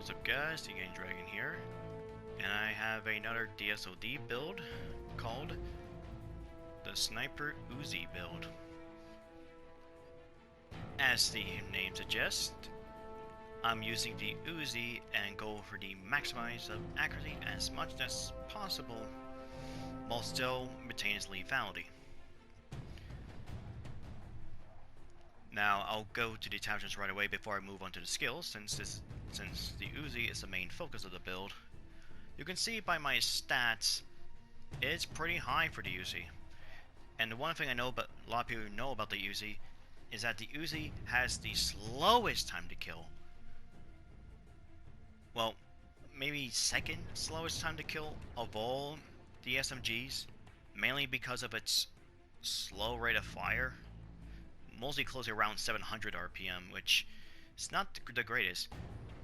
What's up guys, the Game Dragon here, and I have another DSOD build called the Sniper Uzi build. As the name suggests, I'm using the Uzi and go for the maximize of accuracy as much as possible while still maintaining its lethality. Now I'll go to the attachments right away before I move on to the skills, since the Uzi is the main focus of the build. You can see by my stats, it's pretty high for the Uzi. And the one thing I know, but a lot of people know about the Uzi, is that the Uzi has the slowest time to kill. Well, maybe second slowest time to kill of all the SMGs, mainly because of its slow rate of fire. Mostly closing around 700 RPM, which is not the greatest,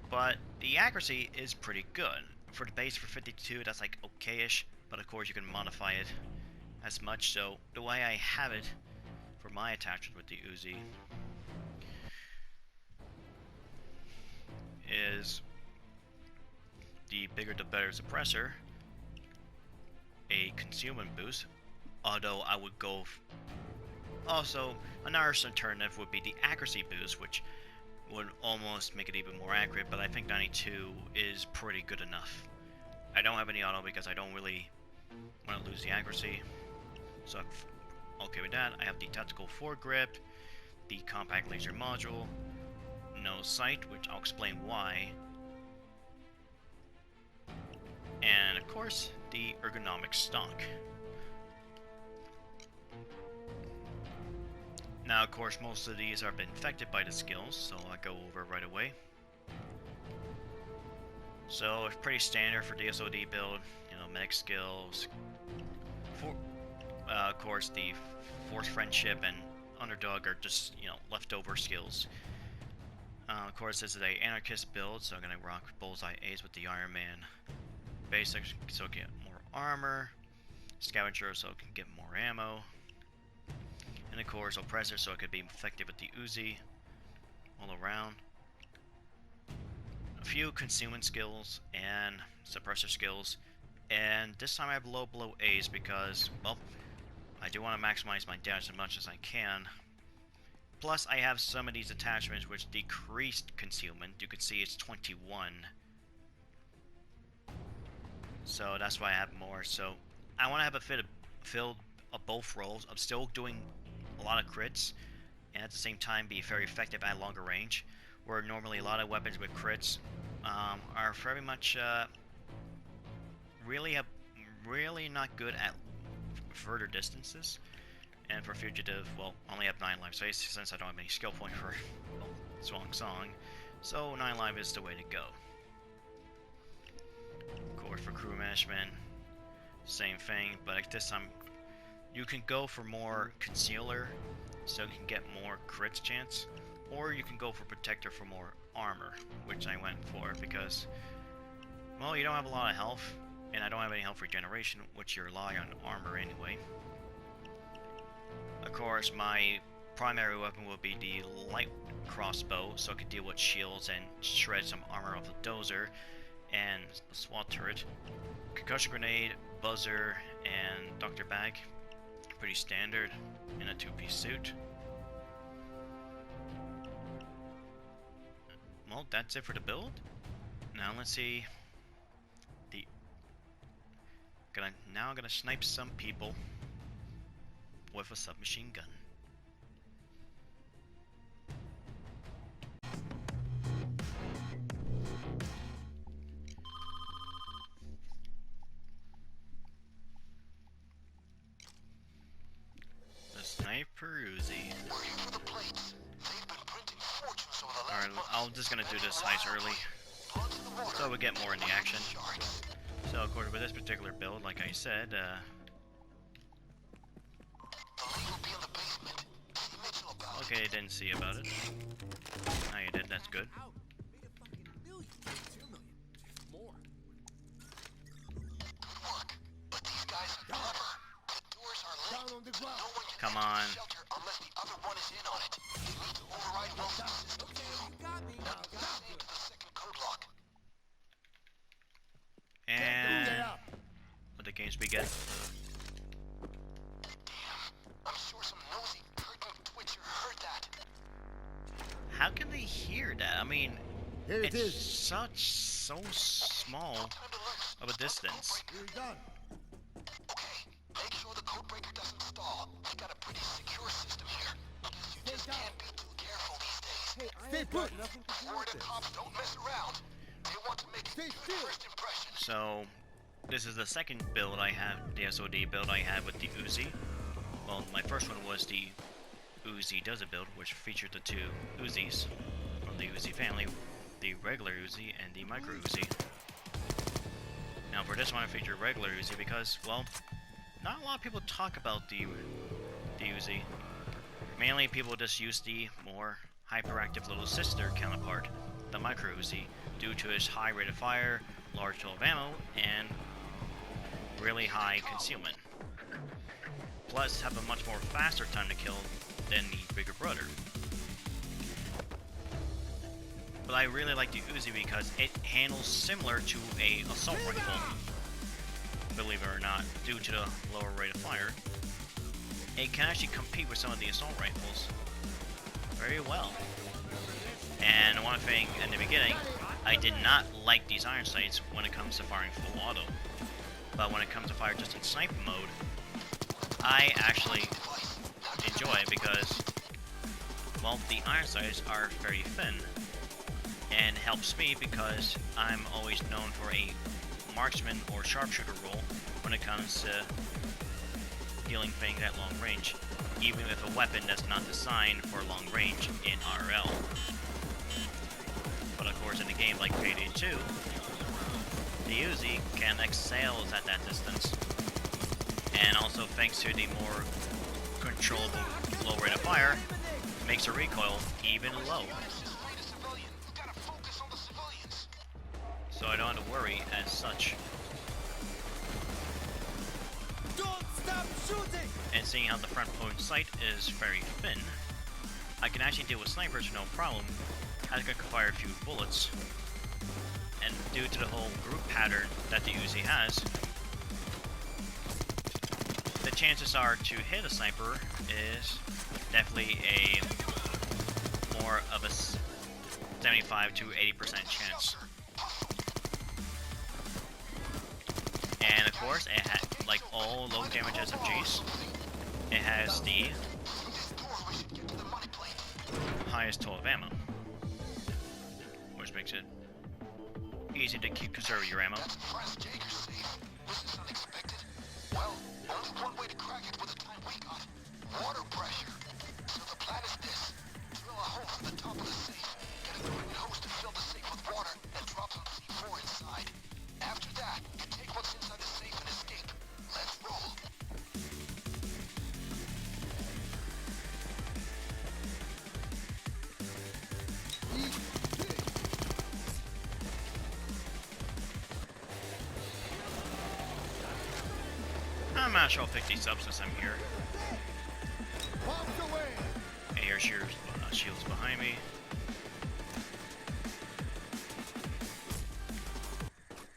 but the accuracy is pretty good. For the base for 52, that's like okay-ish, but of course you can modify it as much. So the way I have it for my attachment with the Uzi is the bigger the better suppressor, a concealment boost, although I would go also another alternative would be the accuracy boost, which would almost make it even more accurate, but I think 92 is pretty good enough. I don't have any auto because I don't really want to lose the accuracy, so I'm okay with that. I have the tactical foregrip, the compact laser module, no sight, which I'll explain why, and of course the ergonomic stock. Now, of course, most of these have been affected by the skills, so I'll go over right away. So, it's pretty standard for DSOD build, you know, medic skills. Of course, the forced friendship and underdog are just, you know, leftover skills. Of course, this is a anarchist build, so I'm gonna rock bullseye A's with the Iron Man basic, so I get more armor. Scavenger, so I can get more ammo. And of course, oppressor, so it could be effective with the Uzi all around. A few concealment skills and suppressor skills, and this time I have low below A's because, well, I do want to maximize my damage as much as I can. Plus, I have some of these attachments which decreased concealment. You can see it's 21. So that's why I have more. So I want to have a filled of both roles. I'm still doing a lot of crits, and at the same time be very effective at longer range, where normally a lot of weapons with crits are very much really not good at further distances. And for fugitive, well, I only have 9 lives, so since I don't have any skill point for Swan Song, so 9 life is the way to go. Of course, for crew management, same thing, but like this time you can go for more concealer, so you can get more crits chance, or you can go for protector for more armor, which I went for because, well, you don't have a lot of health, and I don't have any health regeneration, which you rely on armor anyway. Of course, my primary weapon will be the light crossbow, so I can deal with shields and shred some armor off the dozer, and SWAT turret, concussion grenade, buzzer, and doctor bag. Pretty standard in a 2-piece suit. Well, that's it for the build. Now let's see. I'm gonna snipe some people with a submachine gun. Sniper Uzi. Alright, I'm just gonna do this heist early, so we get more in the action. So, of course, with this particular build, like I said, okay, didn't see about it. Now you did, that's good. Come on. again. I'm sure some nosy curtain twitcher heard that. How can they hear that? I mean, Here it is. so small of a distance. We're done. Okay, make sure the codebreaker doesn't stall. We got a pretty secure system here. I guess you just can't be too careful these days. Stay put. Or the cops don't mess around. They want to make a good first impression. So, this is the second build I have, the SOD build I had with the Uzi. Well, my first one was the Uzi Does It build, which featured the two Uzis from the Uzi family, the regular Uzi and the micro Uzi. Now for this one I featured regular Uzi because, well, not a lot of people talk about the Uzi. Mainly people just use the more hyperactive little sister counterpart, the micro Uzi, due to its high rate of fire, large total of ammo, and really high concealment. Plus have a much more faster time to kill than the bigger brother. But I really like the Uzi because it handles similar to a assault rifle, believe it or not, due to the lower rate of fire. It can actually compete with some of the assault rifles very well. And one thing in the beginning, I did not like these iron sights when it comes to firing full auto. But when it comes to fire just in sniper mode, I actually enjoy it because, well, the iron sights are very thin. And helps me because I'm always known for a marksman or sharpshooter role when it comes to dealing things at long range, even with a weapon that's not designed for long range in RL. But of course in a game like Payday 2, the Uzi can excel at that distance. And also thanks to the more controllable low rate of fire, makes the recoil even low. So I don't have to worry as such. Don't stop shooting. And seeing how the front point sight is very thin, I can actually deal with snipers no problem, as I can fire a few bullets. And due to the whole group pattern that the Uzi has, the chances are to hit a sniper is definitely a more of a 75 to 80% chance. And of course, it has, like all low damage SMGs, it has the highest total of ammo, which makes it easy to keep conserve your ammo. Well, only one way to crack it with the time we got. Water pressure. So the plan is this. Drill a hole from the top of the safe. Get a green hose to fill the safe with water and drop some C4 inside. After that, you take what's inside the safe and escape. Let's roll. I'm not sure I'll pick these up since I'm here. Walk away. And here's your shields behind me.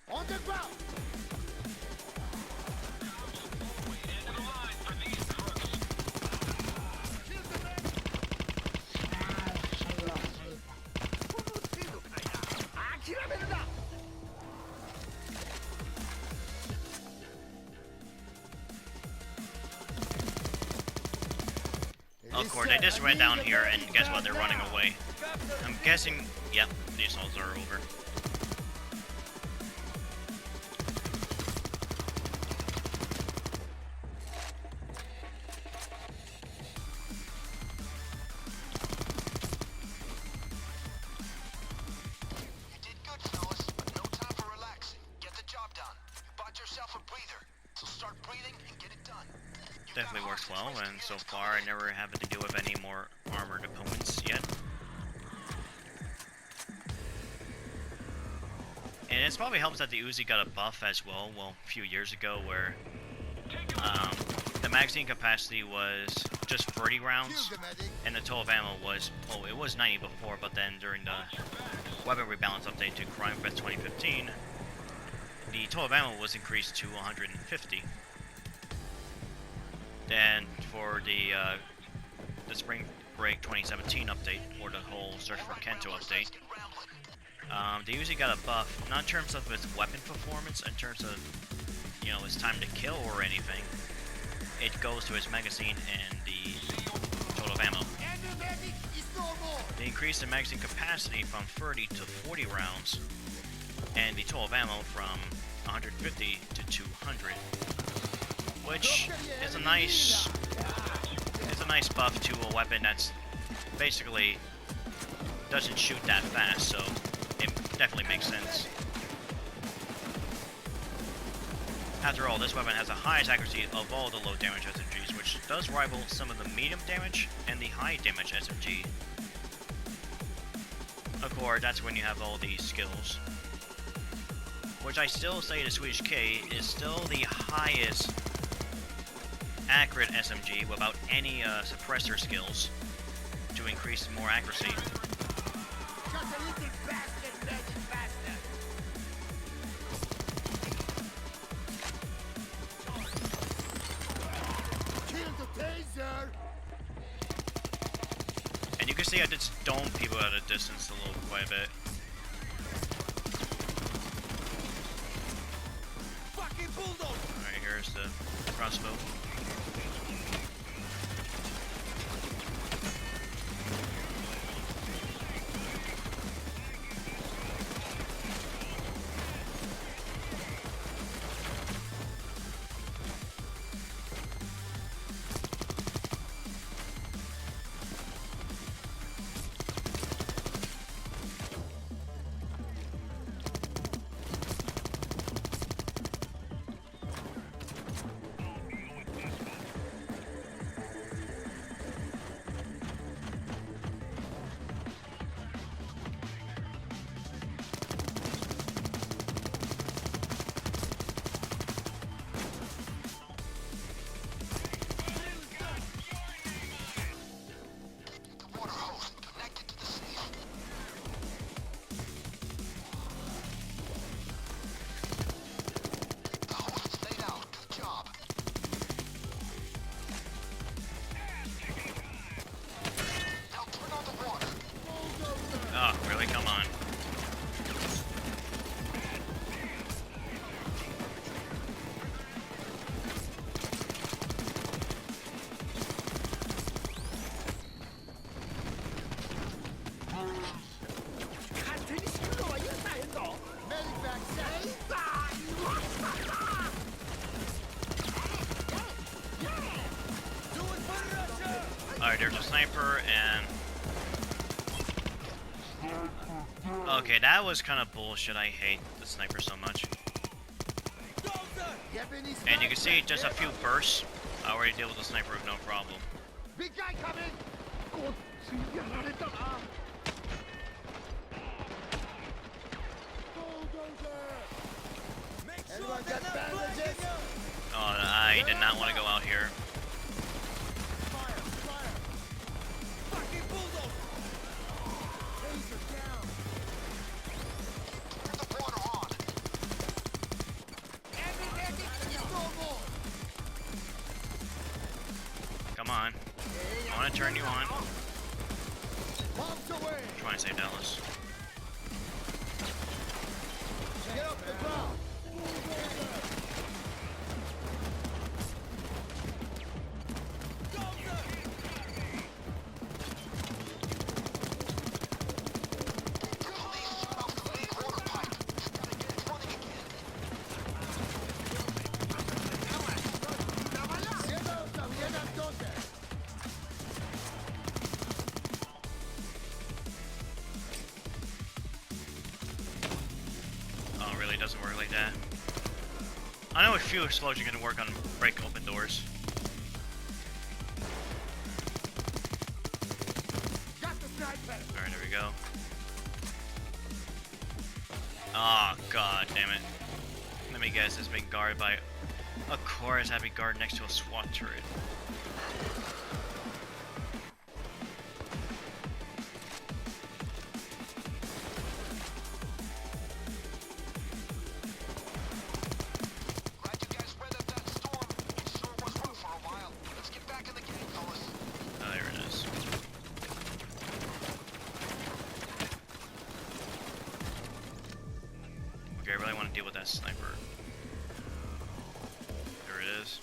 On the ground. Of course, they just ran down here, and guess what? They're running away. I'm guessing, yep, the assaults are over. You did good, fellas. No time for relaxing. Get the job done. You bought yourself a breather. So start breathing and get it done. Definitely works well, and so far I never had to deal with any more armored opponents yet. And it probably helps that the Uzi got a buff as well, a few years ago, where the magazine capacity was just 30 rounds, and the total of ammo was, well, it was 90 before, but then during the weapon rebalance update to Crime Fest 2015, the total ammo was increased to 150. Then for the Spring Break 2017 update, or the whole Search for Kento update, they usually got a buff, not in terms of its weapon performance, in terms of, you know, its time to kill or anything. It goes to its magazine and the total ammo. They increased the magazine capacity from 30 to 40 rounds, and the total ammo from 150 to 200, which is a nice buff to a weapon that's basically doesn't shoot that fast, so it definitely makes sense. After all, this weapon has the highest accuracy of all the low damage SMGs, which does rival some of the medium damage and the high damage SMG. Of course, that's when you have all these skills. Which I still say the Swedish K is still the highest accurate SMG without any suppressor skills to increase more accuracy. And you can see I did stone people at a distance a little quite a bit. Alright, here's the crossbow. Oh, really? Come on. Alright, there's a sniper and... Okay, that was kind of bullshit. I hate the sniper so much. And you can see just a few bursts. I already deal with the sniper with no problem. Big guy coming! Everyone got bandages? Oh, I did not want to go out here. Fire! Fire! Fucking bulldozer! Taser down! Turn the water on. Come on. I want to turn you on. Bombs away! I'm trying to save Dallas. Get up the ground! Oh, really? It doesn't work like that. I know a few explosions are going to work on break open doors. Got the sniper! Alright, there we go. Oh, god damn it. Let me guess, it's being guarded by... Of course, I'd be guarded next to a SWAT turret. deal with that sniper. There it is.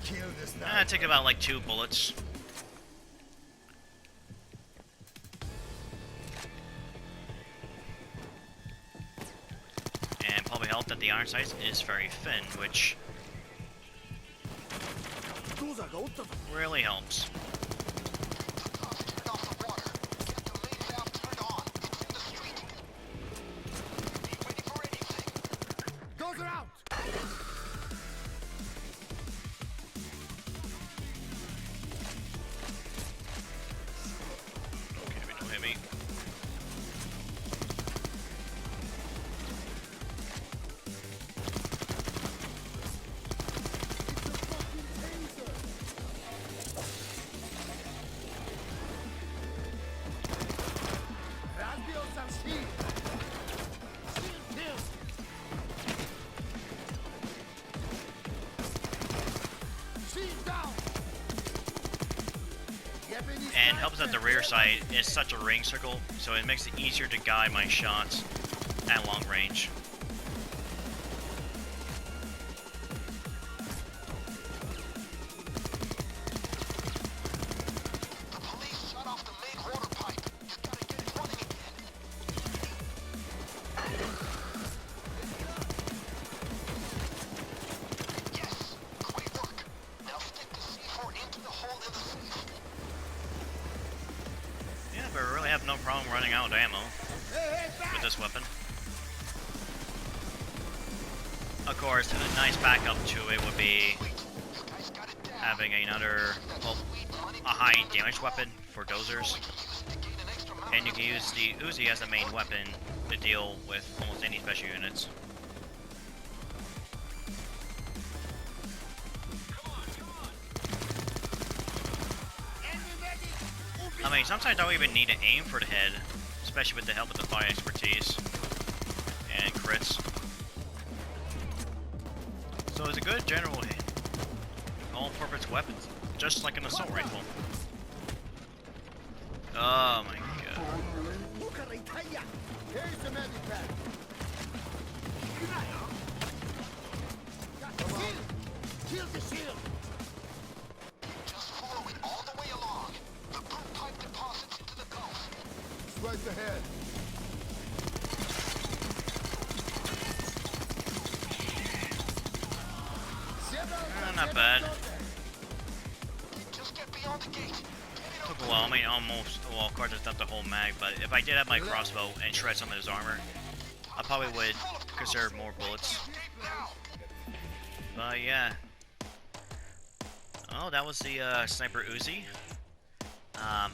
Kill this I take about like 2 bullets. And probably helped that the iron sights is very thin, which really helps. Turn off the water. Get the main valve turned on. It's in the street. Be ready for anything. Those are out! Okay, we don't hit me. And helps that the rear sight is such a ring circle, so it makes it easier to guide my shots at long range. The police shut off the main water pipe. You gotta get it running again. Yes, great work. Now stick the C4 into the hole in the safe. Yeah, but I really have no problem running out of ammo with this weapon. Of course, a nice backup to it would be You guys got it down. having another, well, Sweet money. a high damage weapon for dozers. We can use it to gain an extra amount And you of can use the Uzi as the main weapon to deal with almost any special units. I mean, sometimes I don't even need to aim for the head, especially with the help of the fire expertise and crits. So it's a good general all-purpose weapon, just like an assault rifle. Oh my god. Here's the medipack. Kill the shield. Just follow it all the way along. The boom pipe deposits into the Gulf. It's right ahead. Not bad. Just get beyond the gate. Get it Took a while, I mean almost, well of course it's not the whole mag, but if I did have my crossbow and shred some of his armor, I probably would conserve more bullets. now. But yeah. Oh, that was the Sniper Uzi. I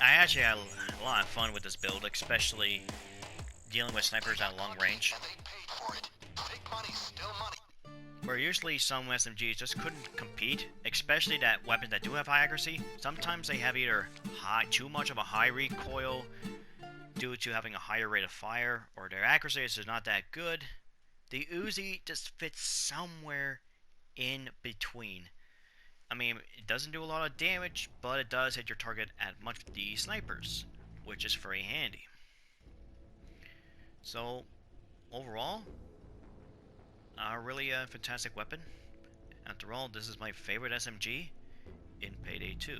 actually had a lot of fun with this build, especially dealing with snipers at long range. And they paid for it. Fake money's still money. Where usually some SMGs just couldn't compete, especially that weapons that do have high accuracy. Sometimes they have either too much of a high recoil due to having a higher rate of fire, or their accuracy is just not that good. The Uzi just fits somewhere in between. I mean, it doesn't do a lot of damage, but it does hit your target at much the snipers, which is very handy. So, overall, really a fantastic weapon. After all, this is my favorite SMG in Payday 2.